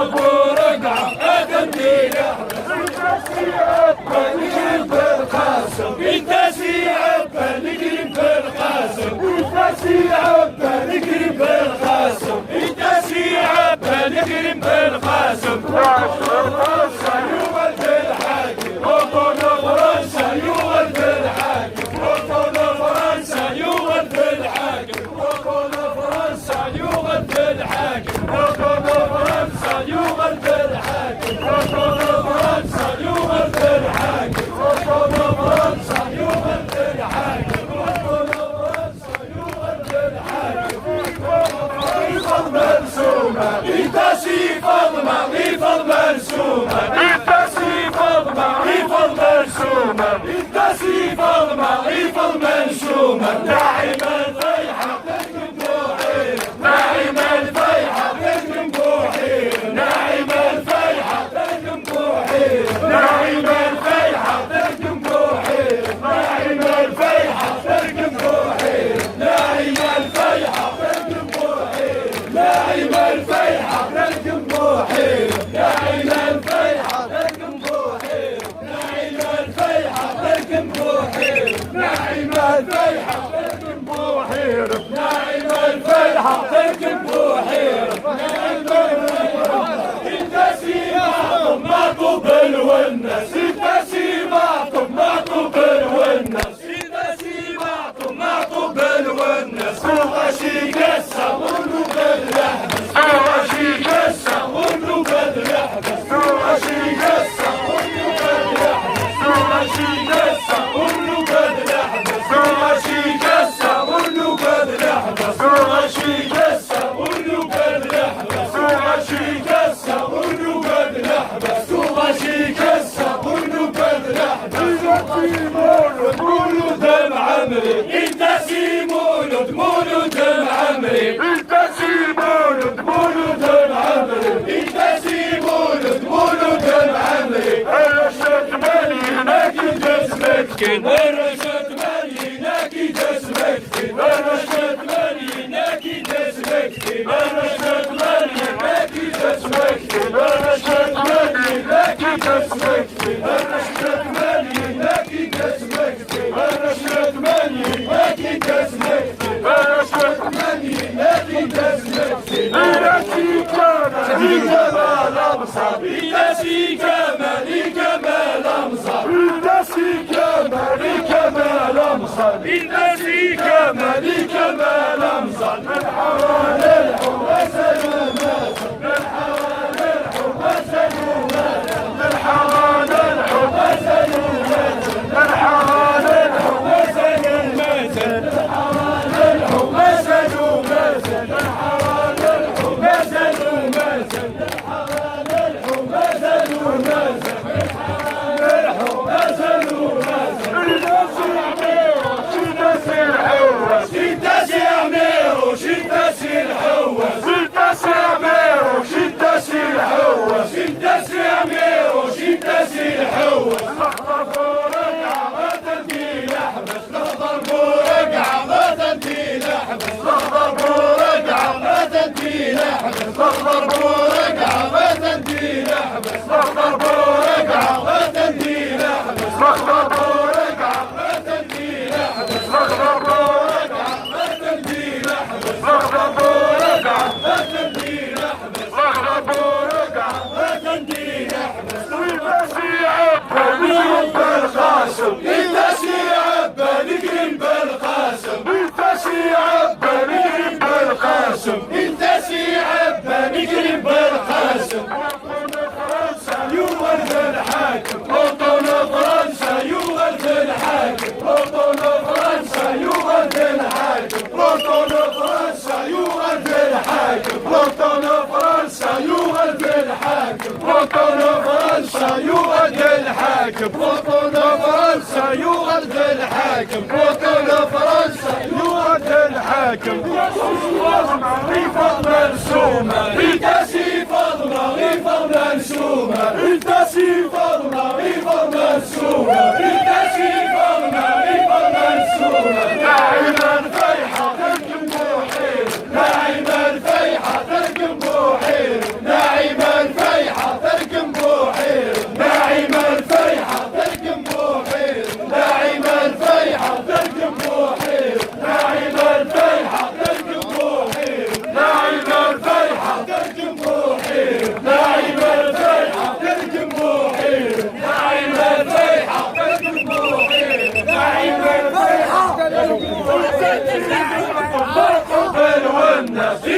برقعة أتمني لحظة نقرب بالقاسم انت سيعب نقرب بالقاسم انت سيعب نقرب بالقاسم انت سيعب نقرب بالقاسم فرنسا يولد الحاكم وطن فرنسا يولد الحاكم وطن فرنسا يولد الحاكم وطن فرنسا يولد الحاكم وطن فرنسا يولد الحاكم وطن فرنسا يولد الحاكم وطن فرنسا يولد الحاكم وطن فرنسا يولد الحاكم ريفض مرسومة انتسي فضمة ريفض مرسومة انتسي فضمة ريفض مرسومة انتسي فضمة ريفض مرسومة داعم الفيحة تكتم بوحير داعم الفيحة تكتم بوحير ناعم الفيحة تكتم بوحير ناعم الفيحة تكتم بوحير ناعم الفيحة تكتم بوحير ناعم الفيحة تكتم بوحير ناعم الفيحة تكتم بوحير ناعم الفيحة تكتم بوحير ناعم الفيحة تكتم بوحير ناعم الفيحة تكتم بوحير ناعم الفيحة تكتم بوحير ناعم الفيحة انت سيماكم معكم بالونس انت سيماكم معكم بالونس انت سيماكم معكم بالونس وغشي قسم ولو باللحبس وغشي قسم ولو باللحبس وغشي قسم ولو باللحبس وغشي قسم ولو باللحبس وغشي قسم ولو باللحبس وغشي قسم ولو باللحبس وغشي قسم ولو باللحبس وغشي قسم ولو باللحبس مولود مولود معمري انت سي مولود مولود معمري انت سي مولود مولود معمري انت سي مولود مولود معمري رشت مالي ناكي جسمك كن رشت مالي ناكي جسمك كن رشت مالي ناكي جسمك كن رشت مالي ناكي جسمك كن رشت مالي ناكي جسمك كن رشت مالي ناكي جسمك كن رشت مالي ناكي جسمك كن رشت مالي ناكي جسمك كن رشي كمال أمصار إنتسي كمال كمال أمصار إنتسي كمال كمال أمصار إنتسي كمال كمال أمصار من حوال الحواسن وماسن من حوال الحواسن وماسن من حوال الحواسن وماسن من حوال الحواسن وماسن من حوال الحواسن وماسن من حوال الحواسن وماسن من حوال الحواسن وماسن من حوال الحواسن وماسن انتسي الحواس انتسي عميروش انتسي الحواس انتسي عميروش انتسي الحواس انتسي عميروش انتسي الحواس نخضر برقعة ما تنتي لحبس نخضر برقعة ما تنتي لحبس نخضر برقعة ما تنتي لحبس نخضر برقعة ما تنتي لحبس نخضر برقعة ما تنتي لحبس نخضر برقعة ما تنتي لحبس نخضر برقعة ما تنتي لحبس نخضر برقعة ما تنتي لحبس نخضر برقعة ما تنتي لحبس انتسي عبالي بالقاسم انتسي عبالي بالقاسم انتسي عبالي بالقاسم انتسي عبالي بالقاسم وطن فرنسا يولد الحاكم وطن فرنسا يولد الحاكم وطن فرنسا يولد الحاكم وطن فرنسا يولد الحاكم وطن فرنسا يولد الحاكم وطن فرنسا يولد الحاكم وطن فرنسا يولد الحاكم وطن فرنسا يولد الحاكم ريفض مرسومة انتسي فضمة ريفض مرسومة انتسي فضمة ريفض مرسومة انتسي فضمة ريفض مرسومة ناعم الفيحة تركم بوحير ناعم الفيحة تركم بوحير ناعم الناس